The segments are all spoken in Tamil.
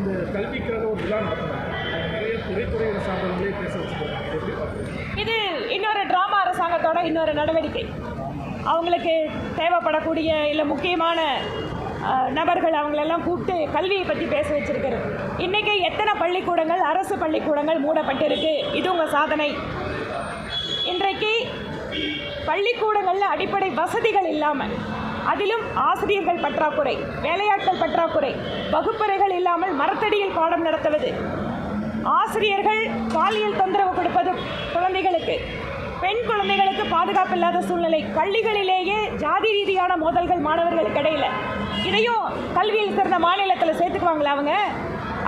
இந்த கல்விக்காக ஒரு விழா நடத்துனாங்க. நிறைய துறைகளை சார்ந்தவங்களே பேச வச்சுருக்காங்க. இது இன்னொரு ட்ராமா அரசாங்கத்தோட இன்னொரு நடவடிக்கை. அவங்களுக்கு தேவைப்படக்கூடிய இல்லை முக்கியமான நபர்கள் அவங்களெல்லாம் கூப்பிட்டு கல்வியை பற்றி பேச வச்சிருக்கிறது. இன்றைக்கி எத்தனை பள்ளிக்கூடங்கள், அரசு பள்ளிக்கூடங்கள் மூடப்பட்டிருக்கு, இது உங்கள் சாதனை. இன்றைக்கு பள்ளிக்கூடங்களில் அடிப்படை வசதிகள் இல்லாமல், அதிலும் ஆசிரியர்கள் பற்றாக்குறை, வேலையாட்கள் பற்றாக்குறை, வகுப்பறைகள் இல்லாமல் மரத்தடியில் பாடம் நடத்துவது, ஆசிரியர்கள் பாலியல் தொந்தரவு கொடுப்பது குழந்தைகளுக்கு, பெண் குழந்தைகளுக்கு பாதுகாப்பு இல்லாத சூழ்நிலை, பள்ளிகளிலேயே ஜாதி ரீதியான மோதல்கள் மாணவர்களுக்கு இடையில். இதையும் கல்வியில் சிறந்த மாநிலத்தில் சேர்த்துக்குவாங்களா அவங்க?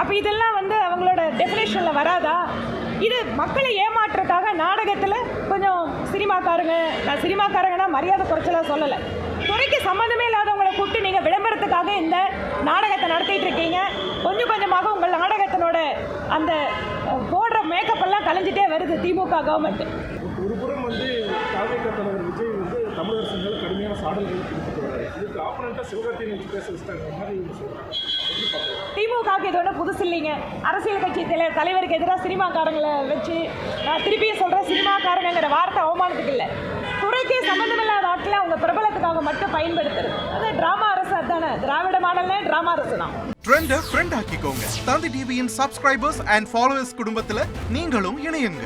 அப்போ இதெல்லாம் அவங்களோட டெஃபினேஷனில் வராதா? இது மக்களை ஏமாற்றுறதுக்காக நாடகத்தில் கொஞ்சம் சினிமாக்காரங்க, நான் சினிமாக்காரங்கன்னா மரியாதை குறைச்சலாக சொல்லலை, துறைக்கு சம்மந்தமே இல்லாதவங்களை கூப்பிட்டு நீங்கள் விளம்பரத்துக்காக இந்த நாடகத்தை நடத்திட்டு இருக்கீங்க. கொஞ்சம் கொஞ்சமாக உங்கள் நாடகத்தினோட அந்த போடுற மேக்கப் எல்லாம் கலைஞ்சிட்டே வருது திமுக கவர்மெண்ட். ஒரு புறம் தாவேக தலைவர் விஜய் தமிழரசு மேலே கடுமையான சாடல்கள் கொடுத்துட்டு வராரு. இதுக்கு ஆப்பனண்ட்டாக சிவகார்த்தியை வச்சு பேச வச்சுட்டாங்க மாதிரி சொல்கிறாங்க. திமுகவுக்கு இது ஒன்றும் புதுசு இல்லைங்க. அரசியல் கட்சி தலைவருக்கு எதிராக சினிமாக்காரங்களை வச்சு, நான் திருப்பியும் சொல்கிறேன், சினிமாக்காரங்கிற வார்த்தை அவமானத்துக்கு இல்லை, துறைக்கே சம்மந்தமில்லாத ஆட்களை அவங்க பிரபலத்துக்காக மட்டும் பயன்படுத்துறது. அது டிராமா அரசு. அதுதானே திராவிட மாடல்ல டிராமா அரசு தான். ட்ரெண்டை ஃப்ரெண்ட் ஆக்கிக்கோங்க. தந்தி டிவியின் சப்ஸ்கிரைபர்ஸ் அண்ட் ஃபாலோவர்ஸ் குடும்பத்தில் நீங்களும் இணையுங்க.